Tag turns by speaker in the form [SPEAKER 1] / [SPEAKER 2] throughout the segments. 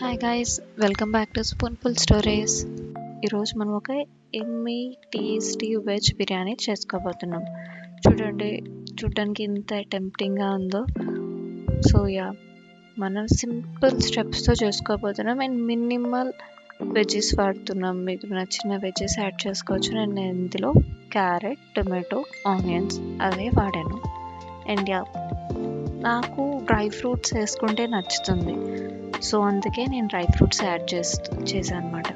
[SPEAKER 1] Hi guys, welcome back to spoonful stories. ఈరోజు మనం ఒక ఎమ్మీ టేస్టీ వెజ్ బిర్యానీ చేసుకోబోతున్నాం. చూడడానికి ఎంత టెంప్టింగ్గా ఉందో. సో మనం సింపుల్ స్టెప్స్తో చేసుకోబోతున్నాం అండ్ మినిమల్ వెజ్జెస్ వాడుతున్నాం. మీకు నచ్చిన వెజ్జెస్ యాడ్ చేసుకోవచ్చు. నేను ఇందులో క్యారెట్, టొమాటో, ఆనియన్స్ అవే వాడాను. అండ్ నాకు డ్రై ఫ్రూట్స్ వేసుకుంటే నచ్చుతుంది. సో అందుకే నేను డ్రై ఫ్రూట్స్ యాడ్ చేశాను అనమాట.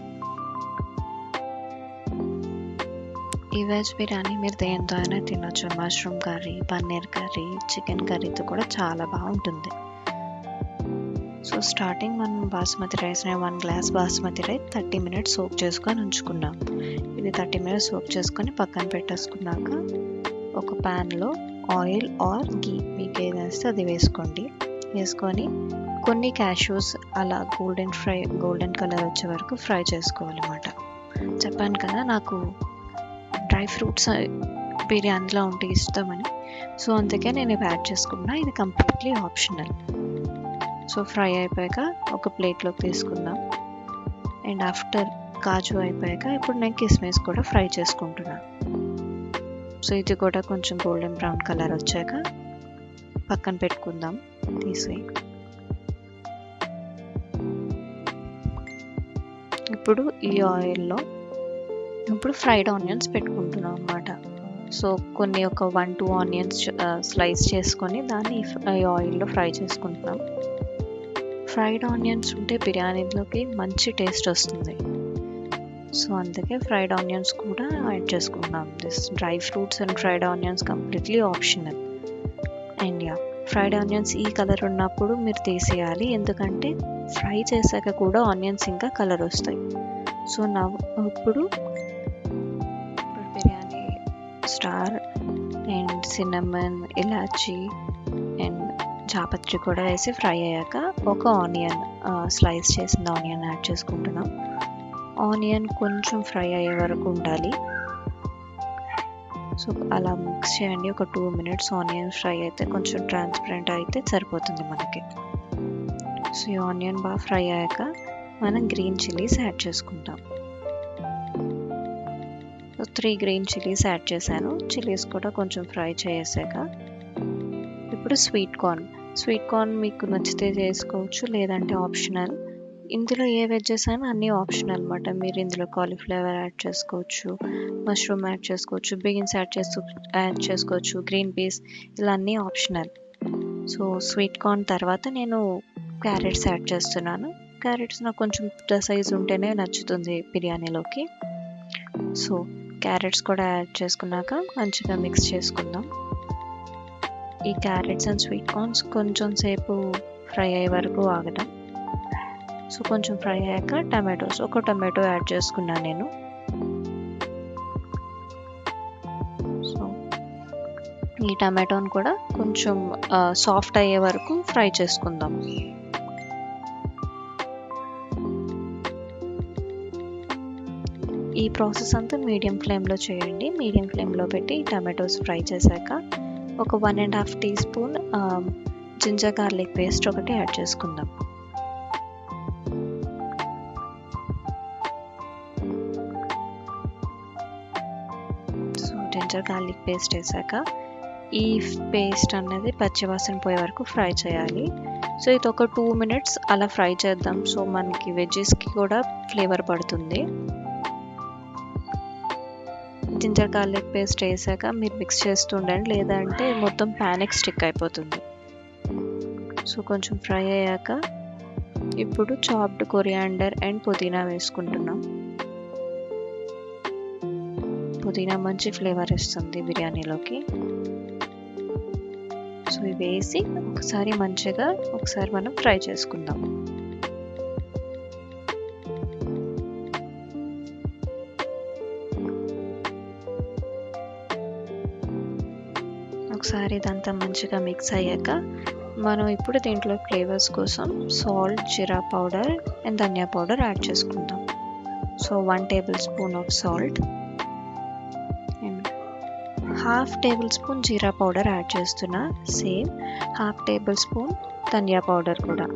[SPEAKER 1] ఈ వెజ్ బిర్యానీ మీరు దేంతో అయినా తినొచ్చు. Mushroom curry, paneer curry, chicken కర్రీతో కూడా చాలా బాగుంటుంది. సో స్టార్టింగ్ మనం basmati rice 1 glass basmati rice 30 minutes soak చేసుకొని ఉంచుకున్నాం. ఇది 30 మినిట్స్ సోక్ చేసుకొని పక్కన పెట్టేసుకున్నాక ఒక ప్యాన్లో ఆయిల్ ఆర్ గీ మీకు ఏదైతే అది వేసుకొని కొన్ని క్యాష్యూస్ అలా గోల్డెన్ కలర్ వచ్చే వరకు ఫ్రై చేసుకోవాలన్నమాట. చెప్పాను కదా నాకు డ్రై ఫ్రూట్స్ బిర్యానీలో ఉంటే ఇష్టమని. సో అందుకే నేను ఇవి యాడ్ చేసుకున్నా. ఇది కంప్లీట్లీ ఆప్షనల్. సో ఫ్రై అయిపోయాక ఒక ప్లేట్లోకి తీసుకుందాం. అండ్ ఆఫ్టర్ కాజు అయిపోయాక ఇప్పుడు నేను కిస్మిస్ కూడా ఫ్రై చేసుకుంటున్నా. సో ఇది కూడా కొంచెం గోల్డెన్ బ్రౌన్ కలర్ వచ్చాక పక్కన పెట్టుకుందాం తీసి. ఇప్పుడు ఈ ఆయిల్లో ఇప్పుడు ఫ్రైడ్ ఆనియన్స్ పెట్టుకుంటున్నాం అన్నమాట. సో కొన్ని ఒక 1-2 ఆనియన్స్ స్లైస్ చేసుకొని దాన్ని ఈ ఆయిల్లో ఫ్రై చేసుకుంటున్నాం. ఫ్రైడ్ ఆనియన్స్ ఉంటే బిర్యానీలోకి మంచి టేస్ట్ వస్తుంది. సో అందుకే ఫ్రైడ్ ఆనియన్స్ కూడా యాడ్ చేసుకున్నాం. This dry fruits and fried onions completely optional. And fried onions ఈ కలర్ ఉన్నప్పుడు మీరు తీసేయాలి, ఎందుకంటే ఫ్రై చేశాక కూడా ఆనియన్స్ ఇంకా కలర్ వస్తాయి. సో ఇప్పుడు biryani star and cinnamon, elaichi and జాపత్రి కూడా వేసి ఫ్రై అయ్యాక ఒక ఆనియన్ స్లైస్ చేసిన ఆనియన్ యాడ్ చేసుకుంటున్నాం. ఆనియన్ కొంచెం ఫ్రై అయ్యే వరకు ఉండాలి. సో అలా మిక్స్ చేయండి. ఒక 2 మినిట్స్ ఆనియన్ ఫ్రై అయితే కొంచెం ట్రాన్స్పరెంట్ అయితే సరిపోతుంది మనకి. సో ఈ ఆనియన్ బాగా ఫ్రై అయ్యాక మనం గ్రీన్ చిల్లీస్ యాడ్ చేసుకుంటాం. సో 3 గ్రీన్ చిల్లీస్ యాడ్ చేశాను. చిల్లీస్ కూడా కొంచెం ఫ్రై చేసాక ఇప్పుడు స్వీట్ కార్న్ మీకు నచ్చితే చేసుకోవచ్చు, లేదంటే ఆప్షనల్. ఇందులో ఏ వెజ్జెస్ అయినా అన్నీ ఆప్షనల్ అనమాట. మీరు ఇందులో కాలీఫ్లవర్ యాడ్ చేసుకోవచ్చు, మష్రూమ్ యాడ్ చేసుకోవచ్చు, బీన్స్ యాడ్ చేసుకోవచ్చు, గ్రీన్ పీస్, ఇలా అన్నీ ఆప్షనల్. సో స్వీట్ కార్న్ తర్వాత నేను క్యారెట్స్ యాడ్ చేస్తున్నాను. క్యారెట్స్ నాకు కొంచెం పెద్ద సైజు ఉంటేనే నచ్చుతుంది బిర్యానీలోకి. సో క్యారెట్స్ కూడా యాడ్ చేసుకున్నాక మంచిగా మిక్స్ చేసుకుందాం. ఈ క్యారెట్స్ అండ్ స్వీట్ కార్న్స్ కొంచెం సేపు ఫ్రై అయ్యే వరకు ఆగడం. సో కొంచెం ఫ్రై అయ్యాక ఒక టమాటో యాడ్ చేసుకున్నాను నేను. సో ఈ టమాటోని కూడా కొంచెం సాఫ్ట్ అయ్యే వరకు ఫ్రై చేసుకుందాం. ఈ ప్రాసెస్ అంతా మీడియం ఫ్లేమ్లో చేయండి. మీడియం ఫ్లేమ్లో పెట్టి టమాటోస్ ఫ్రై చేశాక ఒక 1.5 teaspoon ginger garlic paste ఒకటి యాడ్ చేసుకుందాం. జింజర్ గార్లిక్ పేస్ట్ వేసాక ఈ పేస్ట్ అనేది పచ్చివాసన పోయే వరకు ఫ్రై చేయాలి. సో ఇది ఒక 2 మినిట్స్ అలా ఫ్రై చేద్దాం. సో మనకి వెజ్జెస్కి కూడా ఫ్లేవర్ పడుతుంది. జింజర్ గార్లిక్ పేస్ట్ వేసాక మీరు మిక్స్ చేస్తుండండి, లేదంటే మొత్తం ప్యాన్కి స్టిక్ అయిపోతుంది. సో కొంచెం ఫ్రై అయ్యాక ఇప్పుడు చాప్డ్ కొరియాండర్ అండ్ పుదీనా వేసుకుంటున్నాం. పుదీనా మంచి ఫ్లేవర్ ఇస్తుంది బిర్యానీలోకి. సో ఇవి వేసి ఒకసారి మనం ఫ్రై చేసుకుందాం. ఒకసారి ఇదంతా మంచిగా మిక్స్ అయ్యాక మనం ఇప్పుడు దీంట్లో ఫ్లేవర్స్ కోసం salt, jeera powder and dhania powder add చేసుకుందాం. So 1 tablespoon of salt and 1/2 tablespoon jeera powder add చేస్తున్నా. Same 1/2 tablespoon dhania powder కూడా.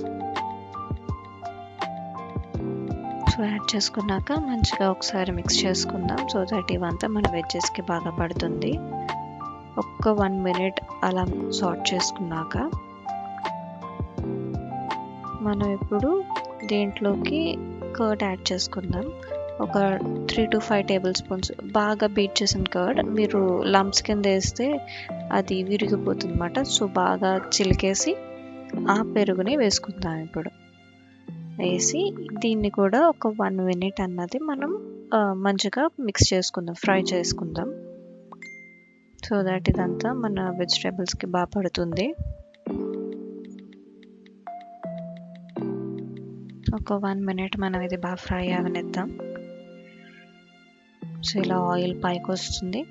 [SPEAKER 1] సో యాడ్ చేసుకున్నాక మంచిగా ఒకసారి మిక్స్ చేసుకుందాం సో దట్ ఇవంతా మన వెజ్జెస్కి బాగా పడుతుంది. ఒక్క 1 minute అలా సార్ట్ చేసుకున్నాక మనం ఇప్పుడు దీంట్లోకి కర్డ్ యాడ్ చేసుకుందాం. ఒక 3 to 5 tablespoons బాగా బీట్ చేసిన కర్డ్. మీరు లంప్స్ కింద వేస్తే అది విరిగిపోతుంది అన్నమాట. సో బాగా చిలికేసి ఆ పెరుగుని వేసుకుందాం. ఇప్పుడు వేసి దీన్ని కూడా ఒక 1 minute అన్నది మనం మంచిగా మిక్స్ చేసుకుందాం, ఫ్రై చేసుకుందాం. సో దట్ ఇదంతా మన వెజిటేబుల్స్కి బాగా పడుతుంది. ఒక 1 minute మనం ఇది బాగా ఫ్రై అవనిద్దాం. సో ఇలా ఆయిల్ పైకి వస్తుంది.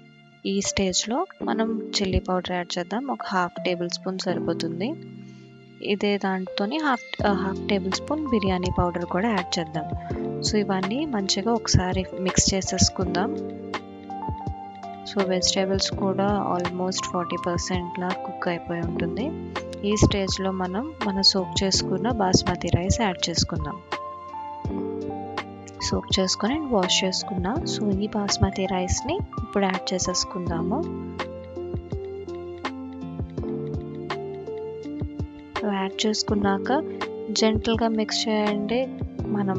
[SPEAKER 1] ఈ స్టేజ్లో మనం చిల్లీ పౌడర్ యాడ్ చేద్దాం. ఒక 1/2 tablespoon సరిపోతుంది. ఇదే దాంతో half table spoon biryani powder కూడా యాడ్ చేద్దాం. సో ఇవన్నీ మంచిగా ఒకసారి మిక్స్ చేసేసుకుందాం. సో వెజిటేబుల్స్ కూడా ఆల్మోస్ట్ 40% లా కుక్ అయిపోయి ఉంటుంది. ఈ స్టేజ్లో మన సోక్ చేసుకున్న బాస్మతి రైస్ యాడ్ చేసుకుందాం. సోక్ చేసుకొని వాష్ చేసుకున్నా. సో ఈ బాస్మతి రైస్ని ఇప్పుడు యాడ్ చేసేసుకుందాము. యాడ్ చేసుకున్నాక జెంటల్గా మిక్స్ చేయండి. మనం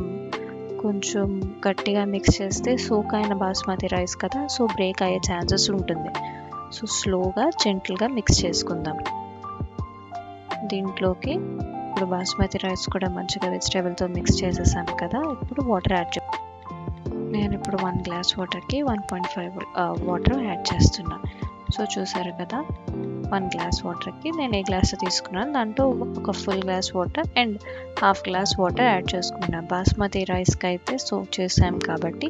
[SPEAKER 1] కొంచెం గట్టిగా మిక్స్ చేస్తే సోక్ అయిన బాస్మతి రైస్ కదా, సో బ్రేక్ అయ్యే ఛాన్సెస్ ఉంటుంది. సో స్లోగా జెంటల్గా మిక్స్ చేసుకుందాం. దీంట్లోకి ఇప్పుడు బాస్మతి రైస్ కూడా మంచిగా వెజిటేబుల్తో మిక్స్ చేసేసాను కదా. ఇప్పుడు వాటర్ యాడ్ నేను ఇప్పుడు 1 glass వాటర్కి 1.5 వాటర్ యాడ్ చేస్తున్నాను. సో చూసారు కదా, 1 glass వాటర్కి నేను ఏ గ్లాస్ తీసుకున్నాను దాంట్లో ఒక full glass water and half glass water add చేసుకున్నాను. బాస్మతి రైస్కి అయితే సోక్ చేసాం కాబట్టి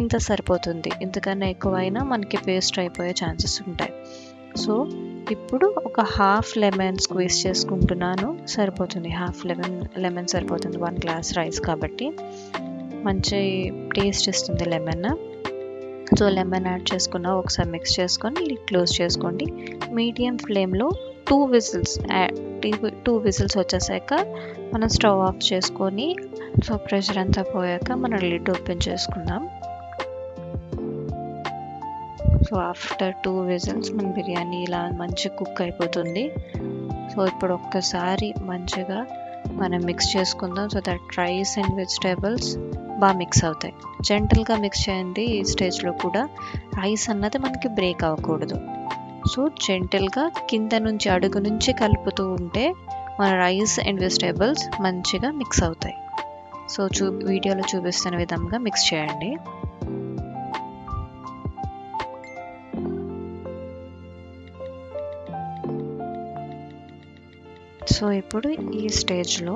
[SPEAKER 1] ఇంత సరిపోతుంది. ఇంతకన్నా ఎక్కువైనా మనకి పేస్ట్ అయిపోయే ఛాన్సెస్ ఉంటాయి. సో ఇప్పుడు ఒక హాఫ్ లెమన్ స్క్వీజ్ చేసుకుంటున్నాను. సరిపోతుంది, హాఫ్ లెమన్ సరిపోతుంది 1 glass రైస్ కాబట్టి. మంచి టేస్ట్ ఇస్తుంది లెమన్. సో లెమన్ యాడ్ చేసుకున్న ఒకసారి మిక్స్ చేసుకొని క్లోజ్ చేసుకోండి. మీడియం ఫ్లేమ్లో 2 విజిల్స్ వచ్చేసాక మనం స్టవ్ ఆఫ్ చేసుకొని సో ప్రెషర్ అంతా పోయాక మనం లిడ్ ఓపెన్ చేసుకుందాం. సో ఆఫ్టర్ 2 విజిల్స్ మన బిర్యానీ ఇలా మంచి కుక్ అయిపోతుంది. సో ఇప్పుడు ఒక్కసారి మంచిగా మనం మిక్స్ చేసుకుందాం so that rice and vegetables బాగా మిక్స్ అవుతాయి. జెంటల్గా మిక్స్ చేయండి. ఈ స్టేజ్లో కూడా రైస్ అన్నది మనకి బ్రేక్ అవ్వకూడదు. సో జెంటల్గా కింద నుంచి అడుగు నుంచి కలుపుతూ ఉంటే మన రైస్ అండ్ వెజిటేబుల్స్ మంచిగా మిక్స్ అవుతాయి. సో వీడియోలో చూపిస్తున్న విధంగా మిక్స్ చేయండి. సో ఇప్పుడు ఈ స్టేజ్లో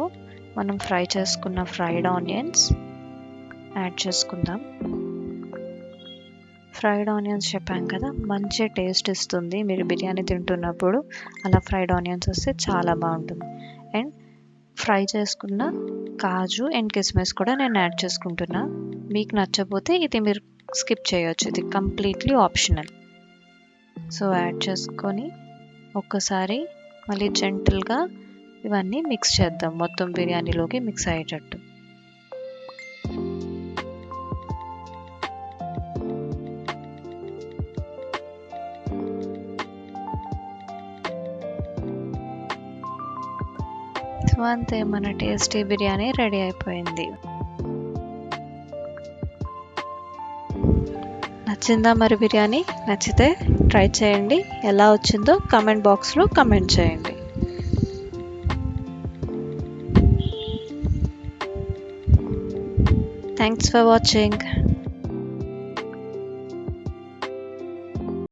[SPEAKER 1] మనం ఫ్రై చేసుకున్న ఫ్రైడ్ ఆనియన్స్ యాడ్ చేసుకుందాం. ఫ్రైడ్ ఆనియన్స్ చెప్పాం కదా, మంచి టేస్ట్ ఇస్తుంది. మీరు బిర్యానీ తింటున్నప్పుడు అలా ఫ్రైడ్ ఆనియన్స్ వస్తే చాలా బాగుంటుంది. అండ్ ఫ్రై చేసుకున్న కాజు అండ్ కిస్మిస్ కూడా నేను యాడ్ చేసుకుంటున్నా. మీకు నచ్చకపోతే ఇది మీరు స్కిప్ చేయొచ్చు, ఇది కంప్లీట్లీ ఆప్షనల్. సో యాడ్ చేసుకొని ఒక్కసారి మళ్ళీ జెంటల్గా ఇవన్నీ మిక్స్ చేద్దాం, మొత్తం బిర్యానీలోకి మిక్స్ అయ్యేటట్టు. సో అంతే, మన టేస్టీ బిర్యానీ రెడీ అయిపోయింది. నచ్చిందా మరి బిర్యానీ? నచ్చితే ట్రై చేయండి. ఎలా వచ్చిందో కామెంట్ బాక్స్లో కామెంట్ చేయండి. Thanks for watching.